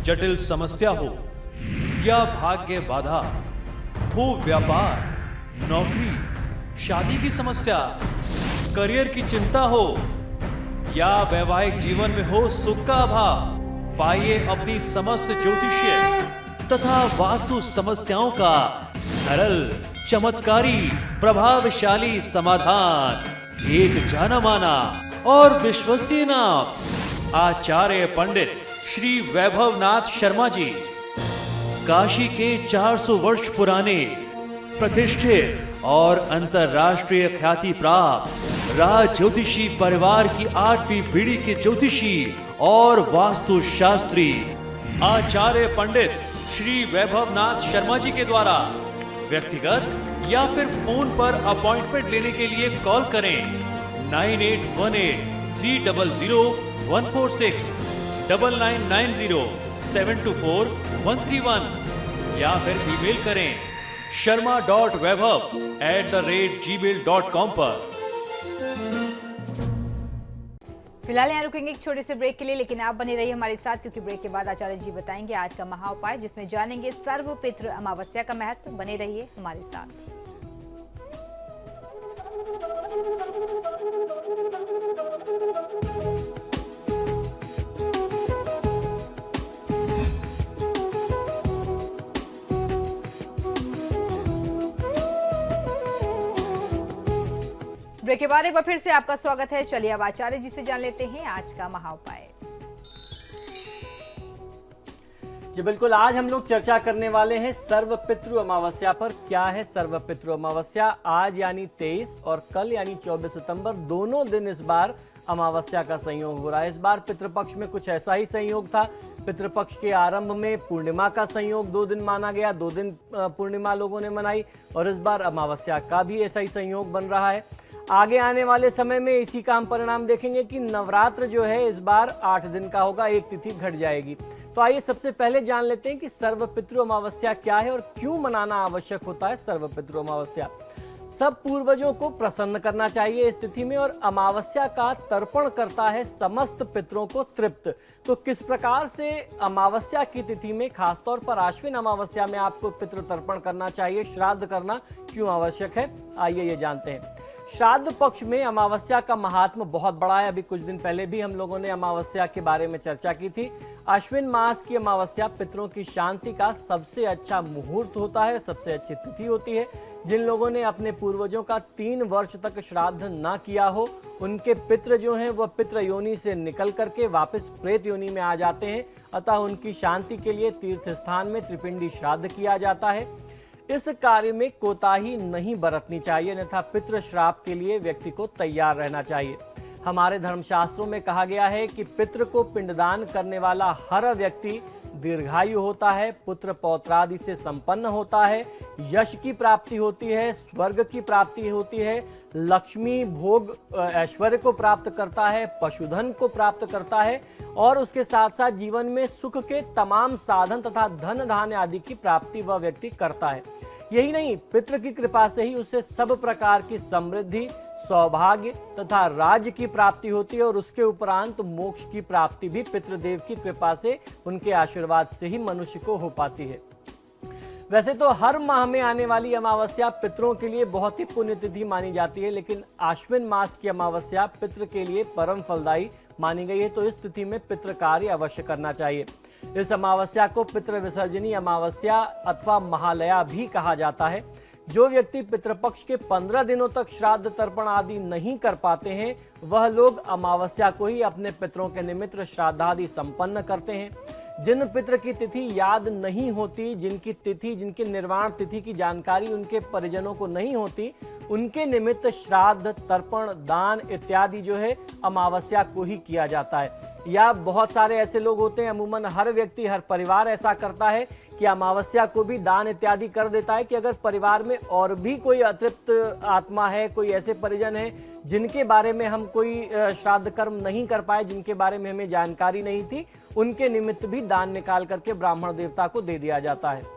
जटिल समस्या हो या भाग्य बाधा हो, व्यापार, नौकरी, शादी की समस्या, करियर की चिंता हो या वैवाहिक जीवन में हो सुख का अभाव, पाइए अपनी समस्त ज्योतिषीय तथा वास्तु समस्याओं का सरल, चमत्कारी, प्रभावशाली समाधान। एक जाना माना और विश्वसनीय नाम, आचार्य पंडित श्री वैभवनाथ शर्मा जी, काशी के 400 वर्ष पुराने प्रतिष्ठित और अंतरराष्ट्रीय ख्याति प्राप्त राज ज्योतिषी परिवार की 8वीं पीढ़ी के ज्योतिषी और वास्तु शास्त्री आचार्य पंडित श्री वैभवनाथ शर्मा जी के द्वारा व्यक्तिगत या फिर फोन पर अपॉइंटमेंट लेने के लिए कॉल करें 9818-300-146, 9990-724-131 या फिर ईमेल करें sharma.vaibhav@gmail.com पर। फिलहाल यहाँ रुकेंगे एक छोटे से ब्रेक के लिए, लेकिन आप बने रहिए हमारे साथ, क्योंकि ब्रेक के बाद आचार्य जी बताएंगे आज का महा उपाय, जिसमें जानेंगे सर्वपितृ अमावस्या का महत्व। बने रहिए हमारे साथ। ब्रेक के बाद एक बार फिर से आपका स्वागत है। चलिए अब आचार्य जी से जान लेते हैं आज का महा उपाय। जी बिल्कुल, आज हम लोग चर्चा करने वाले हैं सर्वपितृ अमावस्या पर। क्या है सर्वपितृ अमावस्या? आज यानी 23 और कल यानी 24 सितंबर, दोनों दिन इस बार अमावस्या का संयोग हो रहा है। इस बार पितृपक्ष में कुछ ऐसा ही संयोग था। पितृपक्ष के आरंभ में पूर्णिमा का संयोग 2 दिन माना गया, 2 दिन पूर्णिमा लोगों ने मनाई, और इस बार अमावस्या का भी ऐसा ही संयोग बन रहा है। आगे आने वाले समय में इसी का हम परिणाम देखेंगे कि नवरात्र जो है इस बार 8 दिन का होगा, एक तिथि घट जाएगी। तो आइए सबसे पहले जान लेते हैं कि सर्वपितृ अमावस्या क्या है और क्यों मनाना आवश्यक होता है सर्वपितृ अमावस्या। सब पूर्वजों को प्रसन्न करना चाहिए इस तिथि में, और अमावस्या का तर्पण करता है समस्त पितरों को तृप्त। तो किस प्रकार से अमावस्या की तिथि में, खासतौर पर आश्विन अमावस्या में आपको पितृ तर्पण करना चाहिए, श्राद्ध करना क्यों आवश्यक है, आइए ये जानते हैं। श्राद्ध पक्ष में अमावस्या का महात्म बहुत बड़ा है। अभी कुछ दिन पहले भी हम लोगों ने अमावस्या के बारे में चर्चा की थी। अश्विन मास की अमावस्या पितरों की शांति का सबसे अच्छा मुहूर्त होता है, सबसे अच्छी तिथि होती है। जिन लोगों ने अपने पूर्वजों का 3 वर्ष तक श्राद्ध न किया हो, उनके पितृ जो हैं वह पितृ योनि से निकल करके वापस प्रेत योनि में आ जाते हैं। अतः उनकी शांति के लिए तीर्थ स्थान में त्रिपिंडी श्राद्ध किया जाता है। इस कार्य में कोताही नहीं बरतनी चाहिए, अन्यथा पितृ श्राप के लिए व्यक्ति को तैयार रहना चाहिए। हमारे धर्मशास्त्रों में कहा गया है कि पितृ को पिंडदान करने वाला हर व्यक्ति दीर्घायु होता है, पुत्र पौत्रादि से संपन्न होता है, यश की प्राप्ति होती है, स्वर्ग की प्राप्ति होती है, लक्ष्मी भोग ऐश्वर्य को प्राप्त करता है, पशुधन को प्राप्त करता है, और उसके साथ साथ जीवन में सुख के तमाम साधन तथा धन धान्य आदि की प्राप्ति वह व्यक्ति करता है। यही नहीं, पितृ की कृपा से ही उसे सब प्रकार की समृद्धि, सौभाग्य तथा राज्य की प्राप्ति होती है, और उसके उपरांत मोक्ष की प्राप्ति भी पितृदेव की कृपा से, उनके आशीर्वाद से ही मनुष्य को हो पाती है। वैसे तो हर माह में आने वाली अमावस्या पितरों के लिए बहुत ही पुण्यतिथि मानी जाती है, लेकिन आश्विन मास की अमावस्या पितृ के लिए परम फलदायी मानी गई है। तो इस तिथि में पितृ कार्य अवश्य करना चाहिए। इस अमावस्या को पितृ विसर्जनी अमावस्या अथवा महालया भी कहा जाता है। जो व्यक्ति पितृपक्ष के 15 दिनों तक श्राद्ध तर्पण आदि नहीं कर पाते हैं, वह लोग अमावस्या को ही अपने पितरों के निमित्त श्राद्धादि संपन्न करते हैं। जिन पितृ की तिथि याद नहीं होती, जिनके निर्वाण तिथि की जानकारी उनके परिजनों को नहीं होती, उनके निमित्त श्राद्ध, तर्पण, दान इत्यादि जो है अमावस्या को ही किया जाता है। या बहुत सारे ऐसे लोग होते हैं, अमूमन हर व्यक्ति, हर परिवार ऐसा करता है कि अमावस्या को भी दान इत्यादि कर देता है कि अगर परिवार में और भी कोई अतृप्त आत्मा है, कोई ऐसे परिजन है जिनके बारे में हम कोई श्राद्ध कर्म नहीं कर पाए, जिनके बारे में हमें जानकारी नहीं थी, उनके निमित्त भी दान निकाल करके ब्राह्मण देवता को दे दिया जाता है।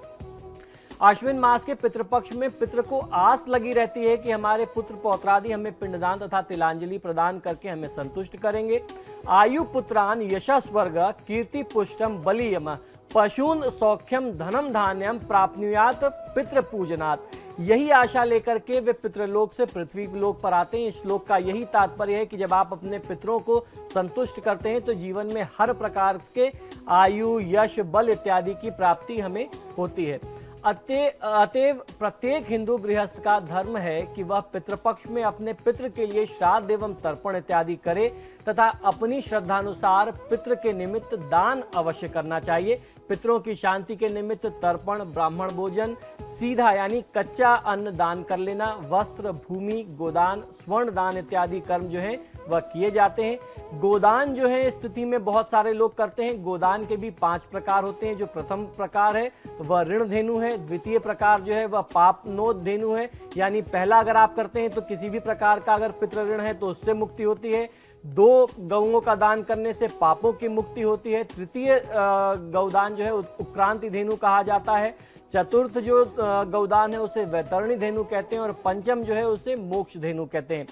आश्विन मास के पितृपक्ष में पितृ को आस लगी रहती है कि हमारे पुत्र पौत्रादि हमें पिंडदान तथा तिलांजलि प्रदान करके हमें संतुष्ट करेंगे। आयु पुत्रान यशस्वर्ग कीर्ति पुष्टम बलियम पशून सौख्यम धनम धान्यम प्राप्नुयात पितृ पूजनात्। यही आशा लेकर के वे पितृलोक से पृथ्वी लोक पर आते हैं। इस श्लोक का यही तात्पर्य है कि जब आप अपने पितरों को संतुष्ट करते हैं तो जीवन में हर प्रकार के आयु, यश, बल इत्यादि की प्राप्ति हमें होती है। अतएव प्रत्येक हिंदू गृहस्थ का धर्म है कि वह पितृपक्ष में अपने पितृ के लिए श्राद्ध एवं तर्पण इत्यादि करे तथा अपनी श्रद्धानुसार पितृ के निमित्त दान अवश्य करना चाहिए। पितरों की शांति के निमित्त तर्पण, ब्राह्मण भोजन, सीधा यानी कच्चा अन्न दान कर लेना, वस्त्र, भूमि, गोदान, स्वर्ण दान इत्यादि कर्म जो है वह किए जाते हैं। गोदान जो है स्थिति में बहुत सारे लोग करते हैं। गोदान के भी 5 प्रकार होते हैं। जो प्रथम प्रकार है वह ऋण धेनु है। द्वितीय प्रकार जो है वह पापनोद धेनु है, यानी पहला अगर आप करते हैं तो किसी भी प्रकार का अगर पितृ ऋण है तो उससे मुक्ति होती है। 2 गौओं का दान करने से पापों की मुक्ति होती है। तृतीय गौदान जो है उत्क्रांति धेनु कहा जाता है। चतुर्थ जो गौदान है उसे वैतरणी धेनु कहते हैं और पंचम जो है उसे मोक्ष धेनु कहते हैं।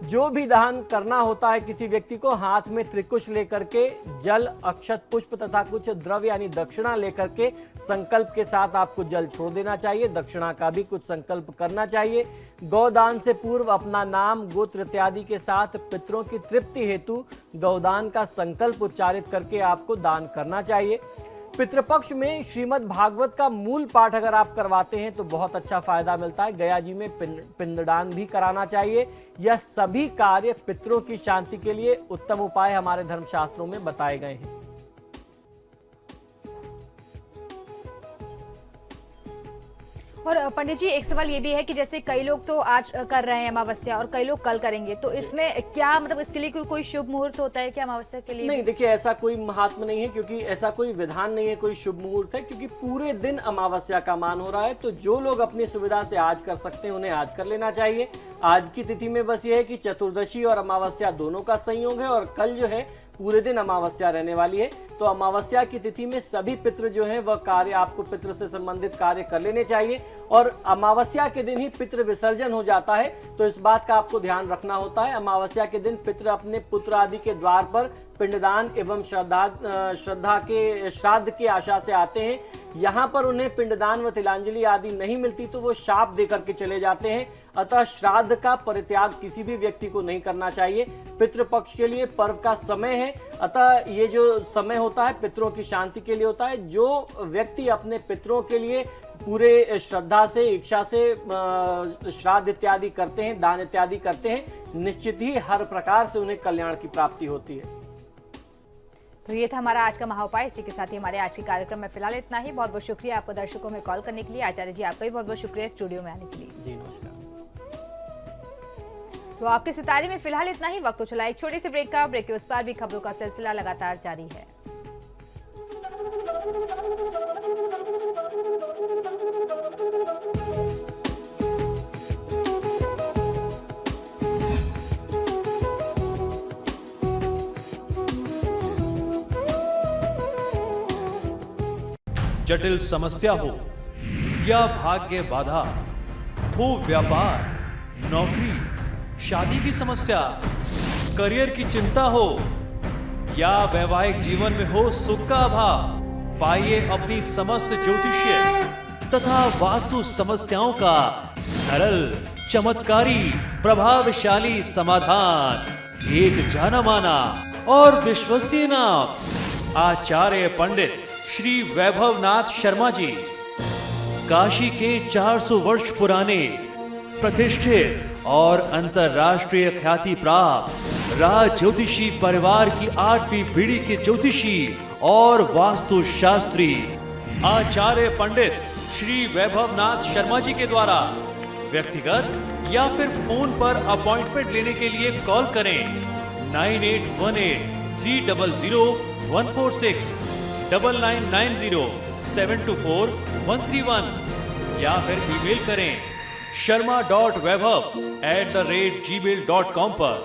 जो भी दान करना होता है किसी व्यक्ति को, हाथ में त्रिकुश लेकर के जल, अक्षत, पुष्प तथा कुछ द्रव्य यानी दक्षिणा लेकर के संकल्प के साथ आपको जल छोड़ देना चाहिए। दक्षिणा का भी कुछ संकल्प करना चाहिए। गौदान से पूर्व अपना नाम, गोत्र इत्यादि के साथ पितरों की तृप्ति हेतु गौदान का संकल्प उच्चारित करके आपको दान करना चाहिए। पितृपक्ष में श्रीमद् भागवत का मूल पाठ अगर आप करवाते हैं तो बहुत अच्छा फायदा मिलता है। गया जी में पिंडदान भी कराना चाहिए। यह सभी कार्य पितरों की शांति के लिए उत्तम उपाय हमारे धर्मशास्त्रों में बताए गए हैं। और पंडित जी, एक सवाल ये भी है कि जैसे कई लोग तो आज कर रहे हैं अमावस्या और कई लोग कल करेंगे, तो इसमें क्या मतलब इसके लिए कोई शुभ मुहूर्त होता है क्या अमावस्या के लिए? नहीं, देखिए ऐसा कोई महात्मा नहीं है, क्योंकि ऐसा कोई विधान नहीं है, कोई शुभ मुहूर्त है, क्योंकि पूरे दिन अमावस्या का मान हो रहा है। तो जो लोग अपनी सुविधा से आज कर सकते हैं उन्हें आज कर लेना चाहिए। आज की तिथि में बस ये है कि चतुर्दशी और अमावस्या दोनों का संयोग है और कल जो है पूरे दिन अमावस्या रहने वाली है। तो अमावस्या की तिथि में सभी पितृ जो हैं वह कार्य, आपको पितृ से संबंधित कार्य कर लेने चाहिए। और अमावस्या के दिन ही पितृ विसर्जन हो जाता है, तो इस बात का आपको ध्यान रखना होता है। अमावस्या के दिन पितृ अपने पुत्र आदि के द्वार पर पिंडदान एवं श्राद्ध की आशा से आते हैं। यहाँ पर उन्हें पिंडदान व तिलांजलि आदि नहीं मिलती तो वो शाप देकर के चले जाते हैं। अतः श्राद्ध का परित्याग किसी भी व्यक्ति को नहीं करना चाहिए। पितृपक्ष के लिए पर्व का समय है, अतः ये जो समय होता है पितरों की शांति के लिए होता है। जो व्यक्ति अपने पितरों के लिए पूरे श्रद्धा से, इच्छा से श्राद्ध इत्यादि करते हैं, दान इत्यादि करते हैं, निश्चित ही हर प्रकार से उन्हें कल्याण की प्राप्ति होती है। तो ये था हमारा आज का महाउपाय। इसी के साथ ही हमारे आज के कार्यक्रम में फिलहाल इतना ही। बहुत बहुत शुक्रिया आपको दर्शकों में कॉल करने के लिए। आचार्य जी, आपका भी बहुत बहुत शुक्रिया स्टूडियो में आने के लिए। जी नमस्कार। तो आपके सितारे में फिलहाल इतना ही। वक्त तो चला एक छोटे से ब्रेक का। ब्रेक के उस पार भी खबरों का सिलसिला लगातार जारी है। जटिल समस्या हो या भाग्य बाधा हो, व्यापार, नौकरी, शादी की समस्या, करियर की चिंता हो या वैवाहिक जीवन में हो सुख का अभाव, पाइए अपनी समस्त ज्योतिषीय तथा वास्तु समस्याओं का सरल, चमत्कारी, प्रभावशाली समाधान। एक जाना माना और विश्वसनीय नाम, आचार्य पंडित श्री वैभवनाथ शर्मा जी। काशी के 400 वर्ष पुराने, प्रतिष्ठित और अंतरराष्ट्रीय ख्याति प्राप्त राज ज्योतिषी परिवार की 8वीं पीढ़ी के ज्योतिषी और वास्तु शास्त्री आचार्य पंडित श्री वैभवनाथ शर्मा जी के द्वारा व्यक्तिगत या फिर फोन पर अपॉइंटमेंट लेने के लिए कॉल करें 9818 300 146, 9990 724 131 या फिर ईमेल करें sharma.vaibhav@gmail.com पर।